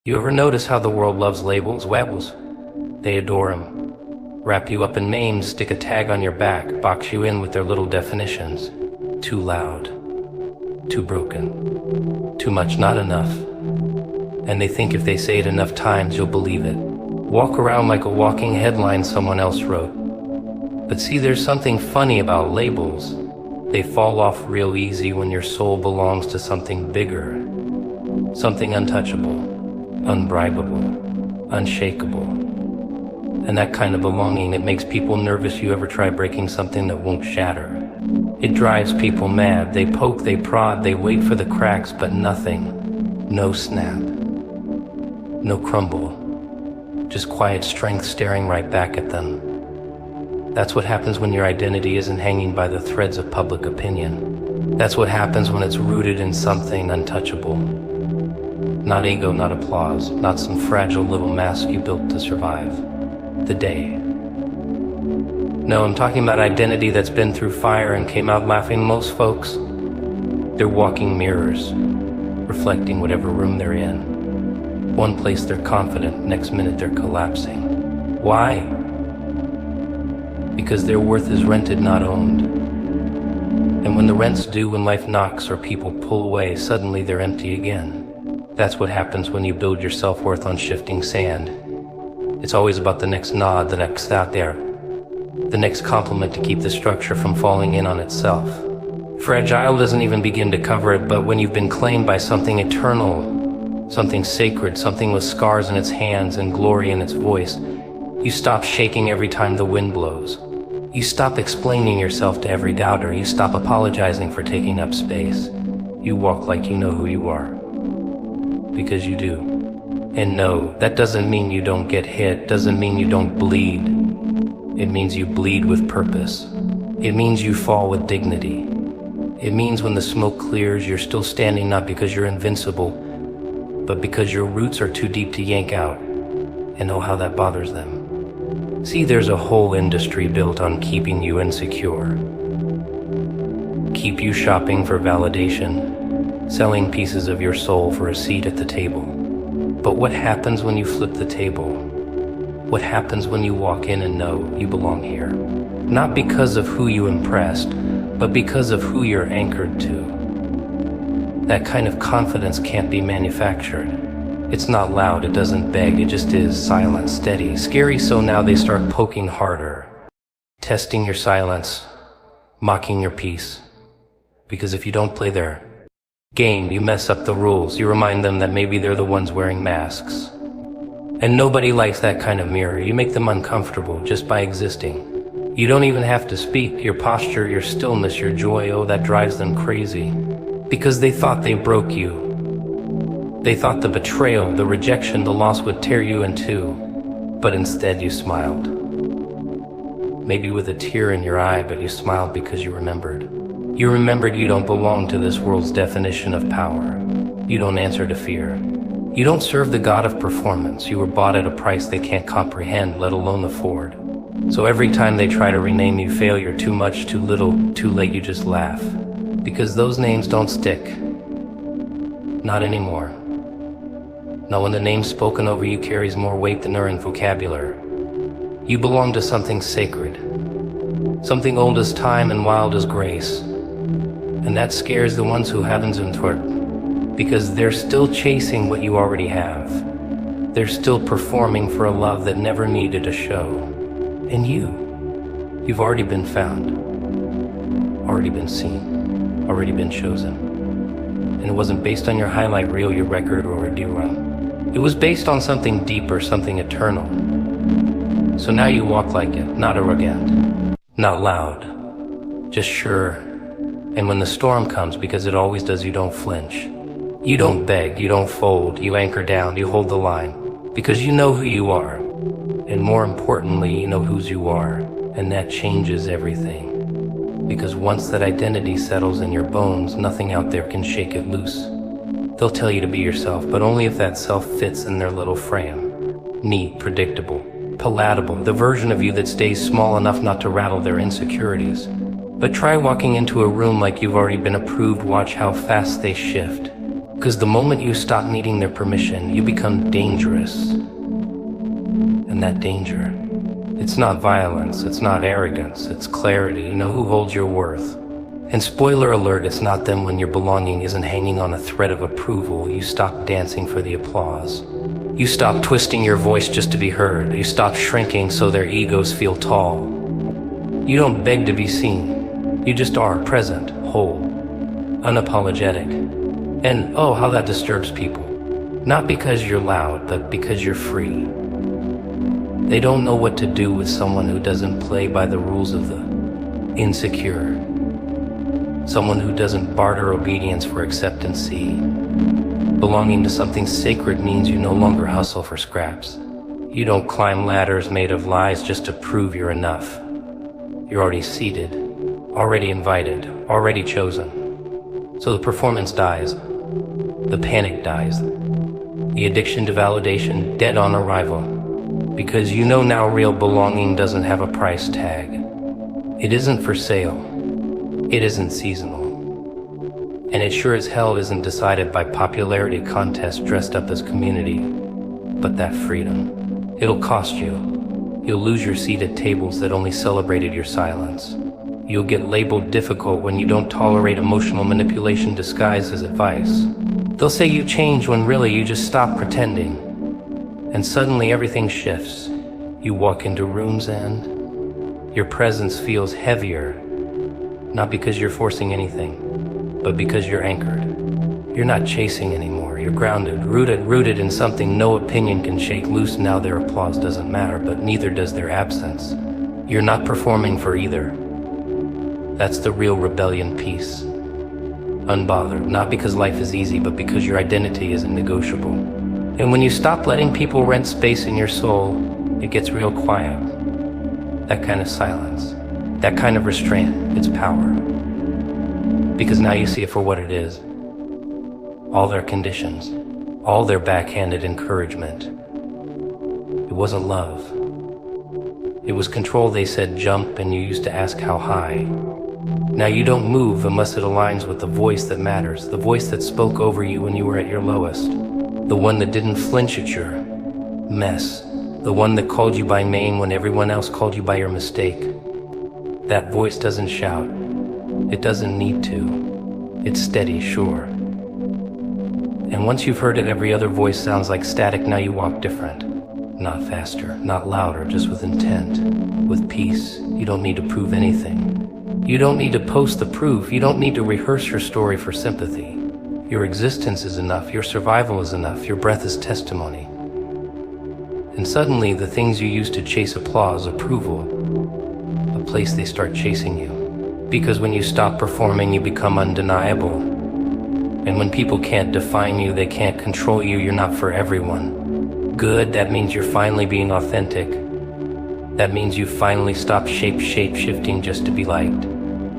You ever notice how the world loves labels? Webbles. They adore them. Wrap you up in names, stick a tag on your back, box you in with their little definitions. Too loud. Too broken. Too much, not enough. And they think if they say it enough times, you'll believe it. Walk around like a walking headline someone else wrote. But see, there's something funny about labels. They fall off real easy when your soul belongs to something bigger. Something untouchable, unbribable, unshakable. And that kind of belonging, it makes people nervous. You ever try breaking something that won't shatter? It drives people mad. They poke, they prod, they wait for the cracks, but nothing. No snap. No crumble. Just quiet strength staring right back at them. That's what happens when your identity isn't hanging by the threads of public opinion. That's what happens when it's rooted in something untouchable. Not ego, not applause, not some fragile little mask you built to survive the day. No, I'm talking about identity that's been through fire and came out laughing. Most folks, they're walking mirrors, reflecting whatever room they're in. One place they're confident, next minute they're collapsing. Why? Because their worth is rented, not owned. And when the rent's due, when life knocks or people pull away, suddenly they're empty again. That's what happens when you build your self-worth on shifting sand. It's always about the next nod, the next out there, the next compliment to keep the structure from falling in on itself. Fragile doesn't even begin to cover it, but when you've been claimed by something eternal, something sacred, something with scars in its hands and glory in its voice, you stop shaking every time the wind blows. You stop explaining yourself to every doubter. You stop apologizing for taking up space. You walk like you know who you are. Because you do. And no, that doesn't mean you don't get hit, doesn't mean you don't bleed. It means you bleed with purpose. It means you fall with dignity. It means when the smoke clears, you're still standing not because you're invincible, but because your roots are too deep to yank out. And oh, how that bothers them. See, there's a whole industry built on keeping you insecure. Keep you shopping for validation, selling pieces of your soul for a seat at the table. But what happens when you flip the table? What happens when you walk in and know you belong here? Not because of who you impressed, but because of who you're anchored to. That kind of confidence can't be manufactured. It's not loud, it doesn't beg, it just is silent, steady, scary, so now they start poking harder, testing your silence, mocking your peace. Because if you don't play their game, you mess up the rules, you remind them that maybe they're the ones wearing masks. And nobody likes that kind of mirror. You make them uncomfortable just by existing. You don't even have to speak. Your posture, your stillness, your joy, oh, that drives them crazy. Because they thought they broke you. They thought the betrayal, the rejection, the loss would tear you in two, but instead you smiled. Maybe with a tear in your eye, but you smiled because you remembered. You remembered you don't belong to this world's definition of power. You don't answer to fear. You don't serve the god of performance. You were bought at a price they can't comprehend, let alone afford. So every time they try to rename you failure, too much, too little, too late, you just laugh. Because those names don't stick. Not anymore. Not when the name spoken over you carries more weight than earned vocabulary. You belong to something sacred, something old as time and wild as grace. And that scares the ones who haven't entered, because they're still chasing what you already have. They're still performing for a love that never needed a show. And you've already been found, already been seen, already been chosen. And it wasn't based on your highlight reel, your record, or a D-run. It was based on something deeper, something eternal. So now you walk like it, not arrogant, not loud, just sure. And when the storm comes, because it always does, you don't flinch. You don't beg, you don't fold, you anchor down, you hold the line. Because you know who you are. And more importantly, you know whose you are. And that changes everything. Because once that identity settles in your bones, nothing out there can shake it loose. They'll tell you to be yourself, but only if that self fits in their little frame. Neat, predictable, palatable, the version of you that stays small enough not to rattle their insecurities. But try walking into a room like you've already been approved. Watch how fast they shift. Because the moment you stop needing their permission, you become dangerous. And that danger, it's not violence, it's not arrogance, it's clarity. You know who holds your worth. And spoiler alert, it's not them when your belonging isn't hanging on a thread of approval. You stop dancing for the applause. You stop twisting your voice just to be heard. You stop shrinking so their egos feel tall. You don't beg to be seen. You just are present, whole, unapologetic. And oh, how that disturbs people. Not because you're loud, but because you're free. They don't know what to do with someone who doesn't play by the rules of the insecure. Someone who doesn't barter obedience for acceptance. See, belonging to something sacred means you no longer hustle for scraps. You don't climb ladders made of lies just to prove you're enough. You're already seated, already invited, already chosen. So the performance dies, the panic dies, the addiction to validation dead on arrival. Because you know now real belonging doesn't have a price tag. It isn't for sale. It isn't seasonal. And it sure as hell isn't decided by popularity contests dressed up as community. But that freedom, it'll cost you. You'll lose your seat at tables that only celebrated your silence. You'll get labeled difficult when you don't tolerate emotional manipulation disguised as advice. They'll say you change when really you just stop pretending. And suddenly everything shifts. You walk into rooms and your presence feels heavier. Not because you're forcing anything, but because you're anchored. You're not chasing anymore. You're grounded, rooted in something no opinion can shake loose. Now their applause doesn't matter, but neither does their absence. You're not performing for either. That's the real rebellion piece. Unbothered, not because life is easy, but because your identity isn't negotiable. And when you stop letting people rent space in your soul, it gets real quiet. That kind of silence. That kind of restraint, it's power. Because now you see it for what it is. All their conditions, all their backhanded encouragement. It wasn't love. It was control. They said jump and you used to ask how high. Now you don't move unless it aligns with the voice that matters, the voice that spoke over you when you were at your lowest, the one that didn't flinch at your mess, the one that called you by name when everyone else called you by your mistake. That voice doesn't shout. It doesn't need to. It's steady, sure. And once you've heard it, every other voice sounds like static. Now you walk different. Not faster, not louder, just with intent, with peace. You don't need to prove anything. You don't need to post the proof. You don't need to rehearse your story for sympathy. Your existence is enough. Your survival is enough. Your breath is testimony. And suddenly, the things you used to chase applause, approval, a place they start chasing you. Because when you stop performing, you become undeniable. And when people can't define you, they can't control you, you're not for everyone. Good, that means you're finally being authentic. That means you finally stopped shape-shifting just to be liked.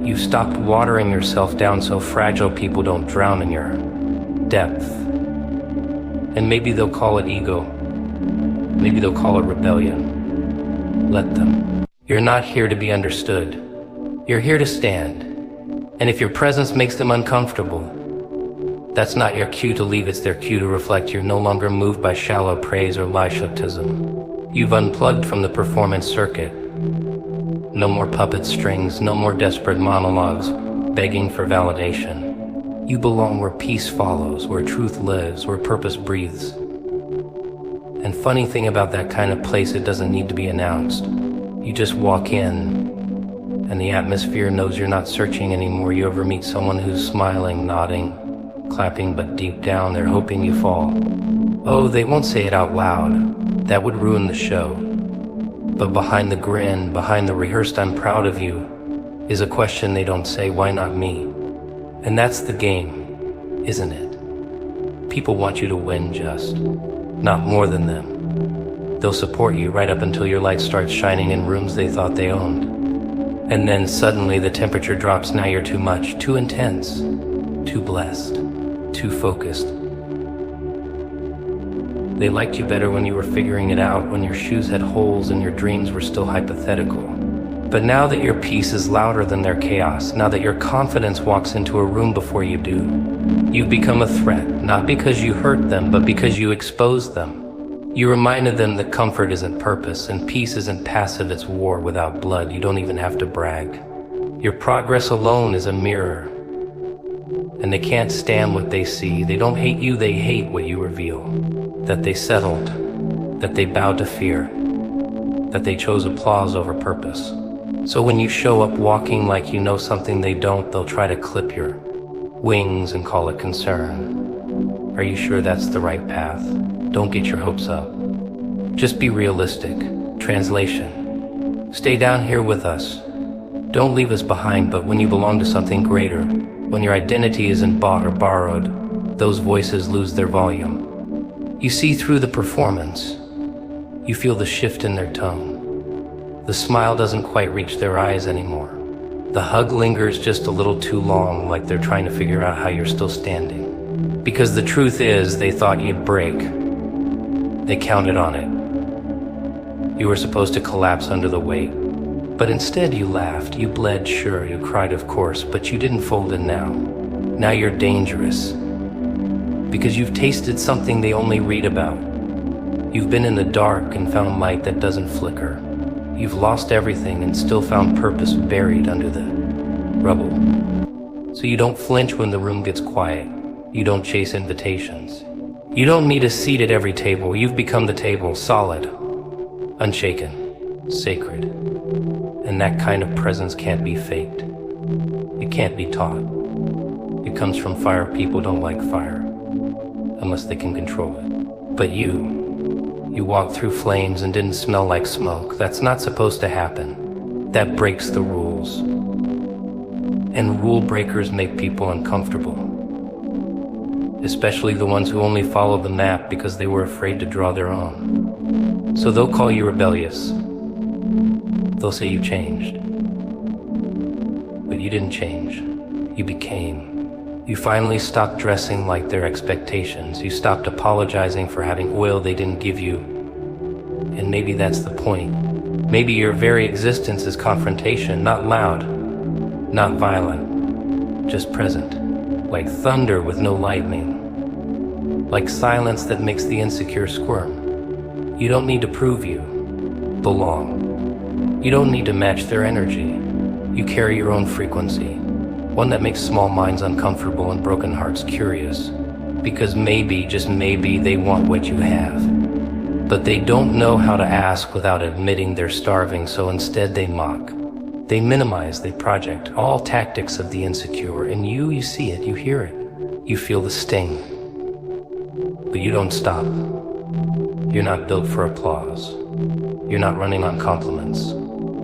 You stopped watering yourself down so fragile people don't drown in your depth. And maybe they'll call it ego. Maybe they'll call it rebellion. Let them. You're not here to be understood. You're here to stand. And if your presence makes them uncomfortable, that's not your cue to leave, it's their cue to reflect. You're no longer moved by shallow praise or laishotism. You've unplugged from the performance circuit. No more puppet strings, no more desperate monologues, begging for validation. You belong where peace follows, where truth lives, where purpose breathes. And funny thing about that kind of place, it doesn't need to be announced. You just walk in, and the atmosphere knows you're not searching anymore. You ever meet someone who's smiling, nodding, clapping, but deep down they're hoping you fall? Oh, they won't say it out loud. That would ruin the show. But behind the grin, behind the rehearsed "I'm proud of you," is a question they don't say, why not me? And that's the game, isn't it? People want you to win just, not more than them. They'll support you right up until your light starts shining in rooms they thought they owned. And then suddenly the temperature drops. Now you're too much, too intense, too blessed, too focused. They liked you better when you were figuring it out, when your shoes had holes and your dreams were still hypothetical. But now that your peace is louder than their chaos, now that your confidence walks into a room before you do, you've become a threat, not because you hurt them, but because you exposed them. You reminded them that comfort isn't purpose, and peace isn't passive, it's war without blood. You don't even have to brag. Your progress alone is a mirror, and they can't stand what they see. They don't hate you, they hate what you reveal. That they settled, that they bowed to fear, that they chose applause over purpose. So when you show up walking like you know something they don't, they'll try to clip your wings and call it concern. Are you sure that's the right path? Don't get your hopes up. Just be realistic. Translation: stay down here with us. Don't leave us behind, but when you belong to something greater, when your identity isn't bought or borrowed, those voices lose their volume. You see through the performance. You feel the shift in their tone. The smile doesn't quite reach their eyes anymore. The hug lingers just a little too long, like they're trying to figure out how you're still standing. Because the truth is, they thought you'd break. They counted on it. You were supposed to collapse under the weight. But instead you laughed, you bled, sure, you cried of course, but you didn't fold in now. Now you're dangerous. Because you've tasted something they only read about. You've been in the dark and found light that doesn't flicker. You've lost everything and still found purpose buried under the rubble. So you don't flinch when the room gets quiet. You don't chase invitations. You don't need a seat at every table. You've become the table, solid, unshaken, sacred. And that kind of presence can't be faked. It can't be taught. It comes from fire. People don't like fire unless they can control it. But you walked through flames and didn't smell like smoke. That's not supposed to happen. That breaks the rules. And rule breakers make people uncomfortable. Especially the ones who only followed the map because they were afraid to draw their own. So they'll call you rebellious. They'll say you changed. But you didn't change. You became. You finally stopped dressing like their expectations. You stopped apologizing for having oil they didn't give you. And maybe that's the point. Maybe your very existence is confrontation, not loud, not violent, just present. Like thunder with no lightning. Like silence that makes the insecure squirm. You don't need to prove you belong. You don't need to match their energy. You carry your own frequency. One that makes small minds uncomfortable and broken hearts curious. Because maybe, just maybe, they want what you have. But they don't know how to ask without admitting they're starving, so instead they mock. They minimize, they project, all tactics of the insecure. And you see it, you hear it. You feel the sting. But you don't stop. You're not built for applause. You're not running on compliments.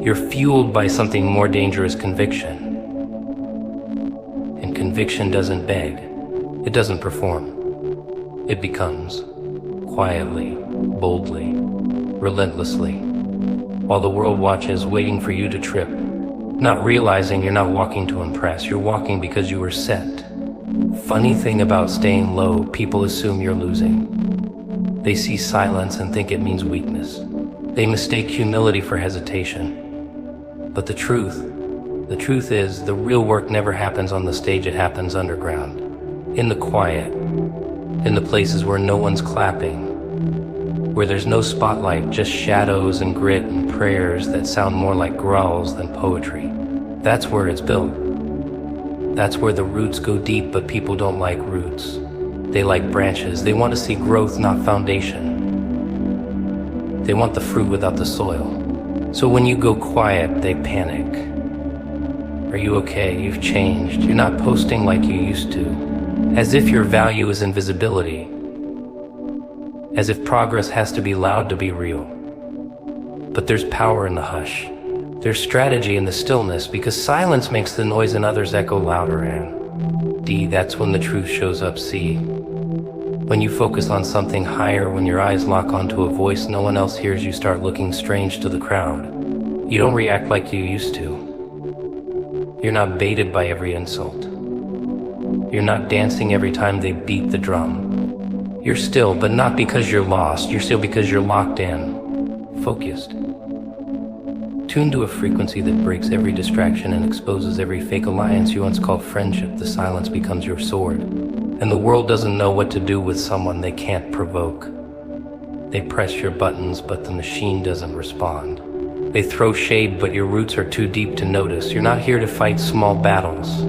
You're fueled by something more dangerous, conviction. And conviction doesn't beg. It doesn't perform. It becomes. Quietly, boldly, relentlessly. While the world watches, waiting for you to trip. Not realizing you're not walking to impress. You're walking because you were set. Funny thing about staying low, people assume you're losing. They see silence and think it means weakness. They mistake humility for hesitation. But the truth is, the real work never happens on the stage, it happens underground. In the quiet. In the places where no one's clapping. Where there's no spotlight, just shadows and grit and prayers that sound more like growls than poetry. That's where it's built. That's where the roots go deep, but people don't like roots. They like branches. They want to see growth, not foundation. They want the fruit without the soil. So when you go quiet, they panic. Are you okay? You've changed. You're not posting like you used to. As if your value is invisibility. As if progress has to be loud to be real. But there's power in the hush. There's strategy in the stillness, because silence makes the noise in others echo louder. And that's when the truth shows up. C, when you focus on something higher, when your eyes lock onto a voice no one else hears, you start looking strange to the crowd. You don't react like you used to. You're not baited by every insult. You're not dancing every time they beat the drum. You're still, but not because you're lost. You're still because you're locked in, focused. tuned to a frequency that breaks every distraction and exposes every fake alliance you once called friendship. The silence becomes your sword, and the world doesn't know what to do with someone they can't provoke. They press your buttons, but the machine doesn't respond. They throw shade, but your roots are too deep to notice. You're not here to fight small battles.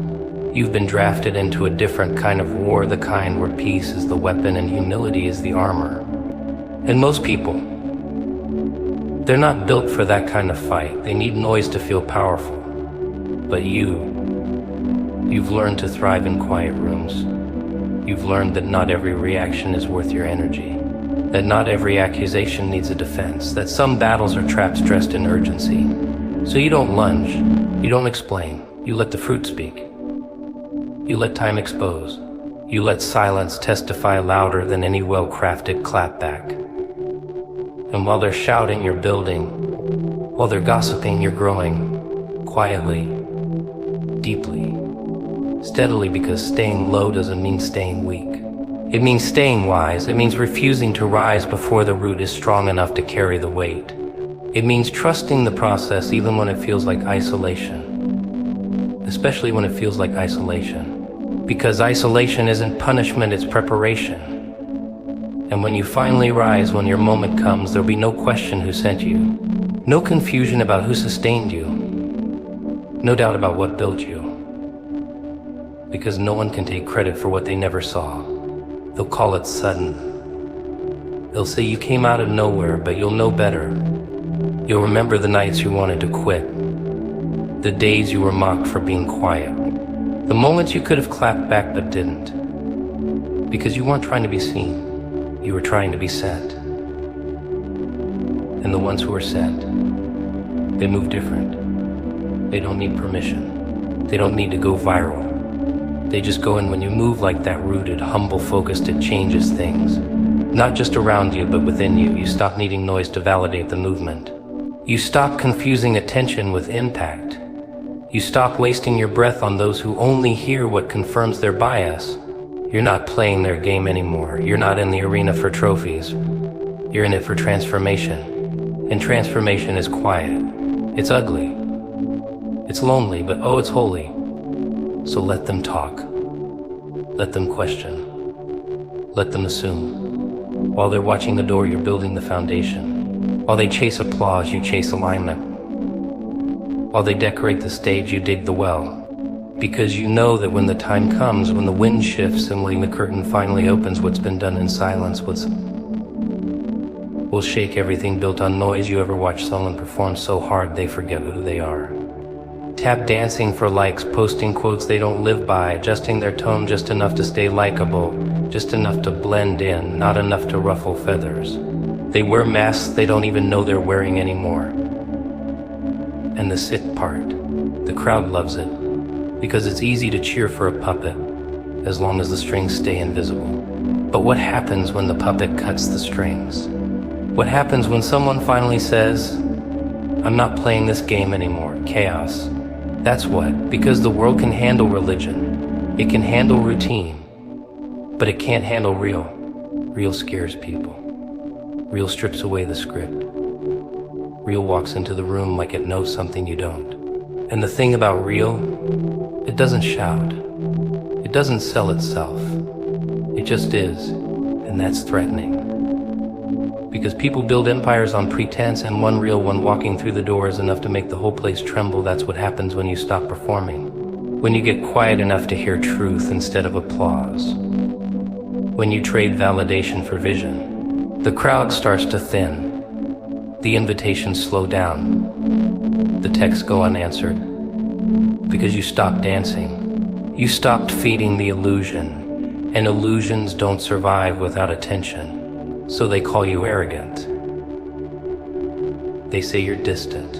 You've been drafted into a different kind of war, the kind where peace is the weapon and humility is the armor. And most people, they're not built for that kind of fight. They need noise to feel powerful. But you've learned to thrive in quiet rooms. You've learned that not every reaction is worth your energy, that not every accusation needs a defense, that some battles are traps dressed in urgency. So you don't lunge, you don't explain, you let the fruit speak. You let time expose. You let silence testify louder than any well-crafted clapback. And while they're shouting, you're building. While they're gossiping, you're growing. Quietly, deeply, steadily, because staying low doesn't mean staying weak. It means staying wise. It means refusing to rise before the root is strong enough to carry the weight. It means trusting the process even when it feels like isolation. Especially when it feels like isolation. Because isolation isn't punishment, it's preparation. And when you finally rise, when your moment comes, there'll be no question who sent you. No confusion about who sustained you. No doubt about what built you. Because no one can take credit for what they never saw. They'll call it sudden. They'll say you came out of nowhere, but you'll know better. You'll remember the nights you wanted to quit. The days you were mocked for being quiet. The moments you could have clapped back but didn't. Because you weren't trying to be seen. You were trying to be sent. And the ones who are sent, they move different. They don't need permission. They don't need to go viral. They just go in when you move like that rooted, humble focus that changes things. Not just around you, but within you. You stop needing noise to validate the movement. You stop confusing attention with impact. You stop wasting your breath on those who only hear what confirms their bias. You're not playing their game anymore. You're not in the arena for trophies. You're in it for transformation. And transformation is quiet. It's ugly. It's lonely, but oh, it's holy. So let them talk. Let them question. Let them assume. While they're watching the door, you're building the foundation. While they chase applause, you chase alignment. While they decorate the stage, you dig the well. Because you know that when the time comes, when the wind shifts and when the curtain finally opens, what's been done in silence will shake everything built on noise. You ever watch someone perform so hard they forget who they are? Tap dancing for likes, posting quotes they don't live by, adjusting their tone just enough to stay likable, just enough to blend in, not enough to ruffle feathers. They wear masks they don't even know they're wearing anymore. And the sit part, the crowd loves it, because it's easy to cheer for a puppet, as long as the strings stay invisible. But what happens when the puppet cuts the strings? What happens when someone finally says, I'm not playing this game anymore, chaos? That's what, because the world can handle religion, it can handle routine, but it can't handle real. Real scares people. Real strips away the script. Real walks into the room like it knows something you don't. And the thing about real, it doesn't shout. It doesn't sell itself. It just is, and that's threatening. Because people build empires on pretense, and one real one walking through the door is enough to make the whole place tremble. That's what happens when you stop performing. When you get quiet enough to hear truth instead of applause. When you trade validation for vision. The crowd starts to thin. The invitations slow down. The texts go unanswered. Because you stopped dancing. You stopped feeding the illusion. And illusions don't survive without attention. So they call you arrogant. They say you're distant.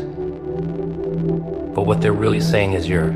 But what they're really saying is you're